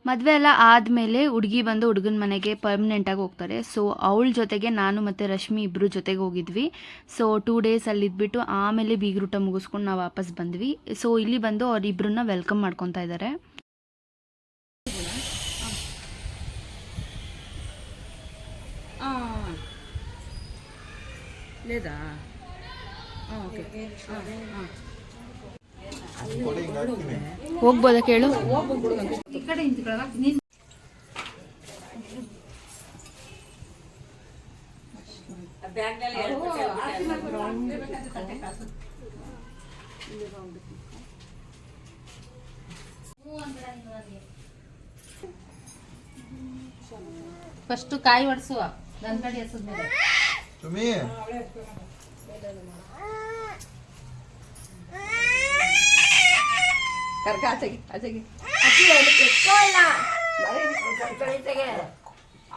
ಮದುವೆ ಎಲ್ಲ ಆದಮೇಲೆ ಹುಡುಗಿ ಬಂದು ಹುಡುಗನ ಮನೆಗೆ ಪರ್ಮನೆಂಟಾಗಿ ಹೋಗ್ತಾರೆ. ಸೊ ಅವಳ ಜೊತೆಗೆ ನಾನು ಮತ್ತು ರಶ್ಮಿ ಇಬ್ಬರು ಜೊತೆಗೆ ಹೋಗಿದ್ವಿ. ಸೊ 2 ಡೇಸ್ ಅಲ್ಲಿದ್ಬಿಟ್ಟು ಆಮೇಲೆ ಬೀಗ್ರೂಟ ಮುಗಿಸ್ಕೊಂಡು ನಾವು ವಾಪಸ್ ಬಂದ್ವಿ. ಸೊ ಇಲ್ಲಿ ಬಂದು ಅವರಿಬ್ಬರನ್ನ ವೆಲ್ಕಮ್ ಮಾಡ್ಕೊತಾ ಇದ್ದಾರೆ. ಹೋಗ್ಬೋದಾ ಕೇಳು. ಫಸ್ಟ್ ಕಾಯಿ ಒಡ್ಸುವ ಗಂಟಡಿ ಎಸದ್ಮೇಲೆ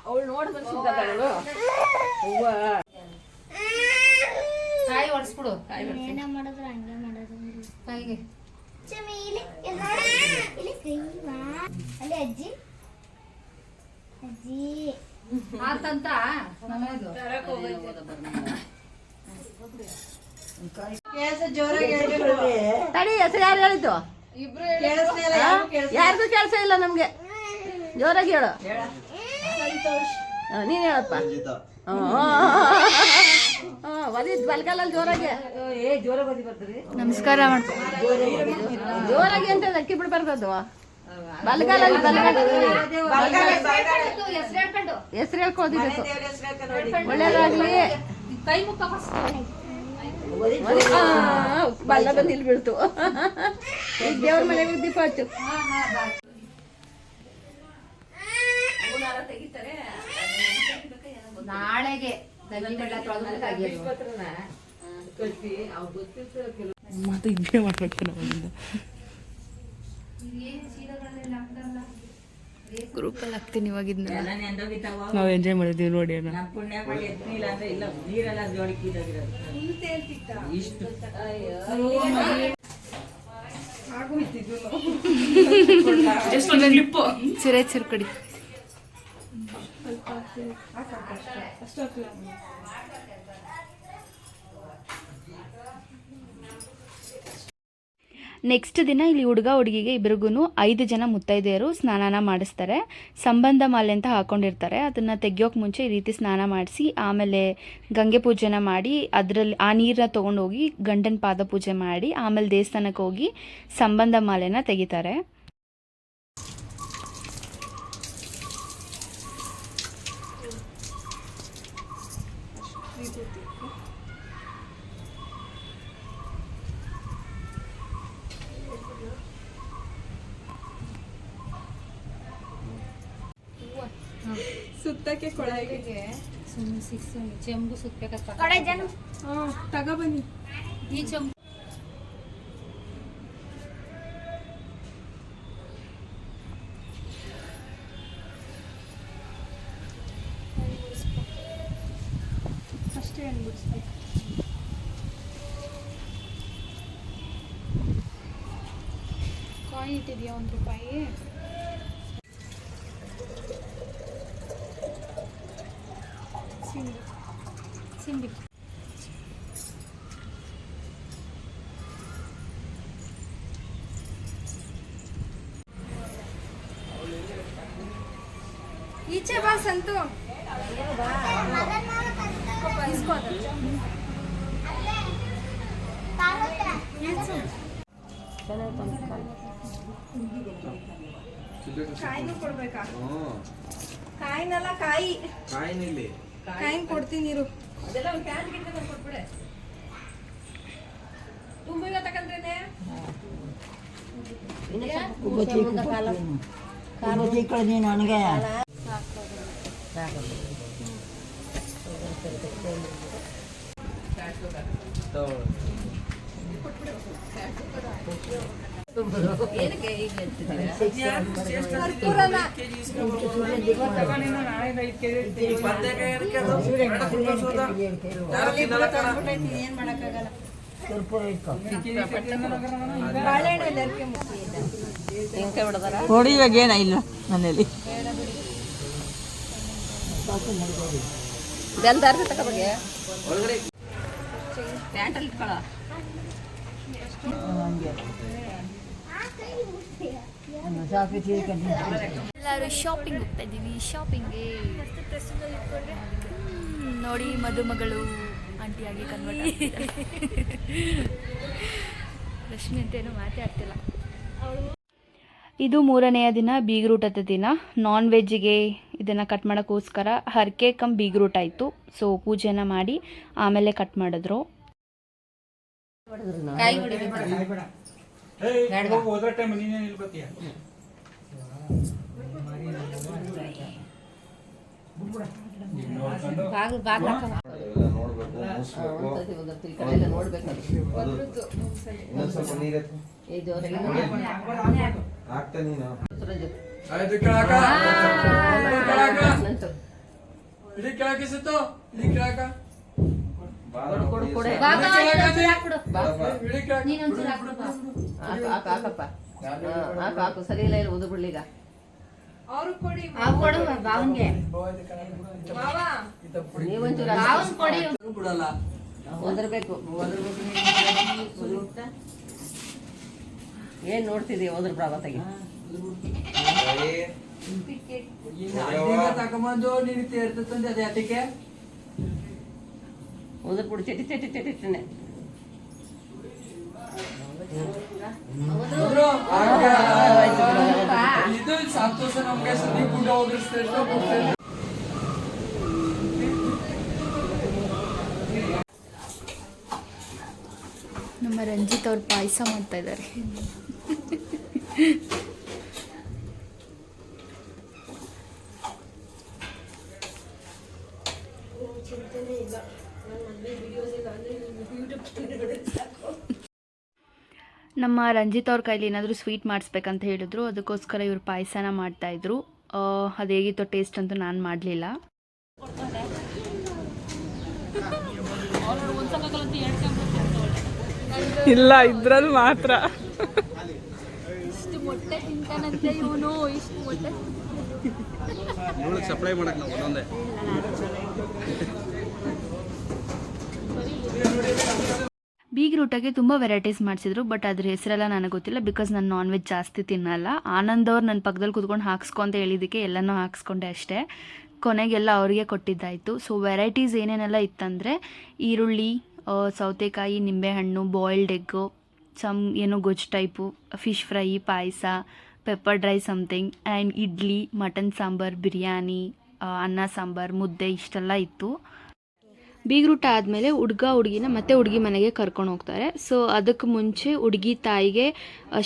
ಅವಳು ನೋಡ್ಬೇಕು ಕಾಯಿ ಒಡ್ಸ್ಬಿಡು. ಕಾಯಿ ಕಾಯಿಗೆ ಆತಂತ ತಡಿ. ಹೆಸರು ಯಾರು ಹೇಳಿದ್ದು? ಯಾರಿಗೂ ಕೆಲಸ ಇಲ್ಲ ನಮ್ಗೆ. ಜೋರಾಗಿ ಹೇಳು. ನೀನ್ ಹೇಳಪ್ಪ. ಬಲ್ಗಾಲಲ್ಲಿ ಜೋರಾಗಿ ನಮಸ್ಕಾರ ಮಾಡ್ಕೊ. ಜೋರಾಗಿ ಅಂತ ಅಕ್ಕಿ ಬಿಡ್ಬಾರ್ದು. ಬಲ್ಗಾಲಲ್ಲಿ ಹೆಸರು ಹೇಳ್ಕೋದಿಬೇಕು. ಒಳ್ಳೇದಾಗ್ಲಿ. ಕೈ ಮುಖ ಬಲ್ಲ ಬಂದು ಇಲ್ಲಿ ಬೀಳ್ತು. ಈಗ ದೇವ್ರ ಮನೆಗೆ ದೀಪ ಹಚ್ಚು. ನಾಳೆಗೆ ಮತ್ತೆ ಇದೇ ಮಾಡ್ಬೇಕು. ಗ್ರೂಪಲ್ಲಿ ಹಾಕ್ತೀನಿ ಇವಾಗಿದ್ನ. ನಾವು ಎಂಜಾಯ್ ಮಾಡಿದ್ದೀವಿ ನೋಡಿ. ಚಿರೆ ಚಿರ್ಕಡಿ. ನೆಕ್ಸ್ಟ್ ದಿನ ಇಲ್ಲಿ ಹುಡುಗ ಹುಡುಗಿಗೆ ಇಬ್ರಿಗೂ 5 ಜನ ಮುತ್ತೈದೆಯರು ಸ್ನಾನ ಮಾಡಿಸ್ತಾರೆ. ಸಂಬಂಧ ಮಾಲೆ ಅಂತ ಹಾಕೊಂಡಿರ್ತಾರೆ. ಅದನ್ನು ತೆಗಿಯೋಕೆ ಮುಂಚೆ ಈ ರೀತಿ ಸ್ನಾನ ಮಾಡಿಸಿ ಆಮೇಲೆ ಗಂಗೆ ಪೂಜೆನ ಮಾಡಿ ಅದರಲ್ಲಿ ಆ ನೀರನ್ನ ತೊಗೊಂಡೋಗಿ ಗಂಡನ ಪಾದ ಪೂಜೆ ಮಾಡಿ ಆಮೇಲೆ ದೇವಸ್ಥಾನಕ್ಕೆ ಹೋಗಿ ಸಂಬಂಧ ಮಾಲೆನ ತೆಗಿತಾರೆ. ಸುತ್ತಕ್ಕೆ ಕೊಳಗೆ ಚೆಂಬು ಸುತ್ತಬೇಕಪ್ಪ. ತಗೊಬನ್ನಿ ಈ ಚೆಂಬು ಅಷ್ಟೇ ಅನ್ಬಿಡ್ಸ್ಬೇಕು. ಕಾಯಿ ಇಟ್ಟಿದ್ಯಾ ₹1? ಸಿಂಬಿ ಈಚೆ ಬಾ ಸಂತು. ಕಾಯಿನೂ ಕೊಡ್ಬೇಕಾ? ಕಾಯಿನಲ್ಲ ಕಾಯಿ ಕಾಯಿನ ಕೊಡ್ತೀನಿ ಇರು. ಅದೆಲ್ಲ ಒಂದು ಕ್ಯಾನ್ ಗಿಡ ಕೊಟ್ಬಿಡೆ. ತುಂಬಿಗ ತಕಂದ್ರೇನೆ ನನಗೆ ಬಾಳೆಹಣ್ಣು ಎಲ್ಲರಿಗೂ ತೆಂಗಿನಕಾಯಿ ಹೊಡೆದಾರ ನೋಡಿ ಇವಾಗ ಏನ ಇಲ್ಲ ಮನೇಲಿ. ಬೆಲ್ದಾರ್ಸಿ ತಗೋಬಗೆ ಪ್ಯಾಂಟಲ್ಲಿ ಇಟ್ಕೊಳ. ಎಲ್ಲರೂ ಶಾಪಿಂಗ್ ಹೋಗ್ತಾ ಇದ್ದೀವಿ. ಶಾಪಿಂಗ್ಗೆ ನೋಡಿ ಮದುಮಗಳು ಆಂಟಿಯಾಗಿ ಕನ್ವರ್ಟ್ ಆಗ್ತಿದ್ದಾರೆ. ರಶ್ಮಿ ಅಂತೇನು ಮಾತಾಡ್ತಿಲ್ಲ. ಇದು 3ನೆಯ ದಿನ ಬೀಗ್ರೂಟದ ದಿನ. ನಾನ್ ವೆಜ್ಜಿಗೆ ಇದನ್ನು ಕಟ್ ಮಾಡೋಕ್ಕೋಸ್ಕರ ಹರಕೆ ಕಮ್ ಬೀಗ್ರೂಟ್ ಆಯಿತು. ಸೊ ಪೂಜೆನ ಮಾಡಿ ಆಮೇಲೆ ಕಟ್ ಮಾಡಿದ್ರು. ಕಾಯಿ ಹೊಡಿಬೇಕು. ಹಾಕು ಸರಿ ಇಲ್ಲ ಉದು ಬಿಡ್ಲಿಗ ನೀವೊಂಚೂರು ಒದರ್ಬೇಕು. ಏನ್ ನೋಡ್ತಿದೀವಿ ಹೋದ್ರ ಪ್ರಾವತ್ತಾಗಿ ತಗೊಂಬಂದು ನೀನು ತೇರ್ತಂದೆ ಅದೇ ಅದಕ್ಕೆ ಹೋದ್ರ ಪುಡಿ ಚಟಿ ಚಟಿ ಚಟಿಟ್ಟನೆ ಇದು ಸಂತೋಷ ನಮ್ಗೆ ಸದ್ಯ ಕೂಡ ಹೋಗಿಸ್ತೇವೆ. ನಮ್ಮ ರಂಜಿತ್ ಅವ್ರು ಪಾಯಸ ಮಾಡ್ತಾ ಇದ್ದಾರೆ. ನಮ್ಮ ರಂಜಿತ್ ಅವ್ರ ಕೈಲಿ ಏನಾದರೂ ಸ್ವೀಟ್ ಮಾಡಿಸ್ಬೇಕಂತ ಹೇಳಿದ್ರು, ಅದಕ್ಕೋಸ್ಕರ ಇವರು ಪಾಯಸನ ಮಾಡ್ತಾಯಿದ್ರು. ಅದು ಹೇಗಿತ್ತು ಟೇಸ್ಟ್ ಅಂತೂ ನಾನು ಮಾಡಲಿಲ್ಲ. ಇಲ್ಲ ಇದ್ರಲ್ಲಿ ಮಾತ್ರ ಇಷ್ಟು ಮೊಟ್ಟೆ ತಿಂತಾನಂತೆ ಇವನು. ಇಷ್ಟು ಮೊಟ್ಟೆ ಸಪ್ಲೈ ಮಾಡಕ್ ನಾವು ಒಂದೊಂದೇ. ಬೀಗ್ರೂಟಕ್ಕೆ ತುಂಬ ವೆರೈಟೀಸ್ ಮಾಡಿಸಿದ್ರು, ಬಟ್ ಅದ್ರ ಹೆಸರೆಲ್ಲ ನನಗೆ ಗೊತ್ತಿಲ್ಲ. ಬಿಕಾಸ್ ನಾನು ನಾನ್ ವೆಜ್ ಜಾಸ್ತಿ ತಿನ್ನಲ್ಲ. ಆನಂದ್ ಅವ್ರು ನನ್ನ ಪಕ್ಕದಲ್ಲಿ ಕೂತ್ಕೊಂಡು ಹಾಕ್ಸ್ಕೊಂತ ಹೇಳಿದ್ದಕ್ಕೆ ಎಲ್ಲನೂ ಹಾಕ್ಸ್ಕೊಂಡೆ ಅಷ್ಟೇ. ಕೊನೆಗೆಲ್ಲ ಅವರಿಗೆ ಕೊಟ್ಟಿದ್ದಾಯಿತು. ಸೊ ವೆರೈಟೀಸ್ ಏನೇನೆಲ್ಲ ಇತ್ತಂದರೆ ಈರುಳ್ಳಿ, ಸೌತೆಕಾಯಿ, ನಿಂಬೆಹಣ್ಣು, ಬಾಯ್ಲ್ಡ್ ಎಗ್ಗು, ಏನೋ ಗೊಜ್ಜು type, fish fry, payasa, pepper dry something, and idli, mutton sambar, biryani, ಅನ್ನ ಸಾಂಬಾರ್, ಮುದ್ದೆ ಇಷ್ಟೆಲ್ಲ ಇತ್ತು. ಬೀಗ್ರೂಟ ಆದಮೇಲೆ ಹುಡುಗಿನ ಮತ್ತೆ ಹುಡುಗಿ ಮನೆಗೆ ಕರ್ಕೊಂಡು ಹೋಗ್ತಾರೆ. ಸೊ ಅದಕ್ಕೆ ಮುಂಚೆ ಹುಡುಗಿ ತಾಯಿಗೆ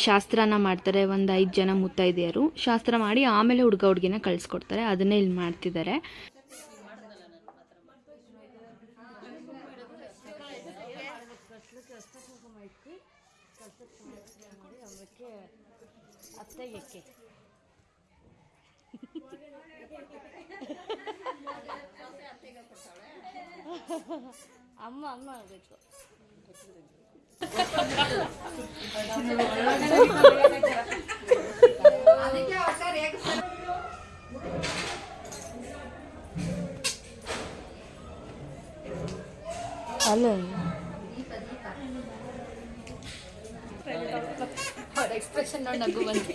ಶಾಸ್ತ್ರನ ಮಾಡ್ತಾರೆ. ಒಂದು 5 ಜನ ಮುತ್ತೈದೆಯರು ಶಾಸ್ತ್ರ ಮಾಡಿ ಆಮೇಲೆ ಹುಡುಗಿನ ಕಳಿಸ್ಕೊಡ್ತಾರೆ. ಅದನ್ನೇ ಇಲ್ಲಿ ಮಾಡ್ತಿದ್ದಾರೆ. ಅಮ್ಮ ಆಗಬೇಕು. ಅಲ್ಲ ಎಕ್ಸ್ಪ್ರೆಷನ್ ನೋಡಿ ನಗು ಬಂತು.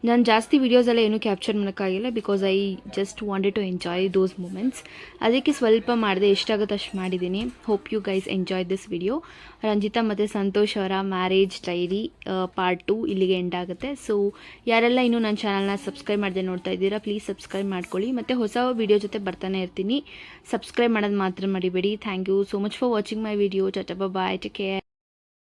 ನಾನು ಜಾಸ್ತಿ ವೀಡಿಯೋಸೆಲ್ಲ ಏನೂ ಕ್ಯಾಪ್ಚರ್ ಮಾಡೋಕ್ಕಾಗಿಲ್ಲ because I just wanted to enjoy those moments. ಅದಕ್ಕೆ ಸ್ವಲ್ಪ ಮಾಡಿದೆ, ಎಷ್ಟಾಗುತ್ತೆ ಅಷ್ಟು ಮಾಡಿದ್ದೀನಿ. Hope you guys enjoy this video. Ranjitha ಮತ್ತು ಸಂತೋಷ್ ಅವರ ಮ್ಯಾರೇಜ್ ಡೈರಿ ಪಾರ್ಟ್ 2 ಇಲ್ಲಿಗೆ ಎಂಡ್ ಆಗುತ್ತೆ. ಸೊ ಯಾರೆಲ್ಲ ಇನ್ನೂ ನನ್ನ ಚಾನಲ್ನ ಸಬ್ಸ್ಕ್ರೈಬ್ ಮಾಡದೆ ನೋಡ್ತಾ ಇದ್ದೀರಾ, ಪ್ಲೀಸ್ ಸಬ್ಸ್ಕ್ರೈಬ್ ಮಾಡ್ಕೊಳ್ಳಿ. ಮತ್ತು ಹೊಸ ವಿಡಿಯೋ ಜೊತೆ ಬರ್ತಾನೆ ಇರ್ತೀನಿ. ಸಬ್ಸ್ಕ್ರೈಬ್ ಮಾಡೋದು ಮಾತ್ರ ಮರಿಬೇಡಿ. Thank you so much for watching my video. Tata bye, take care.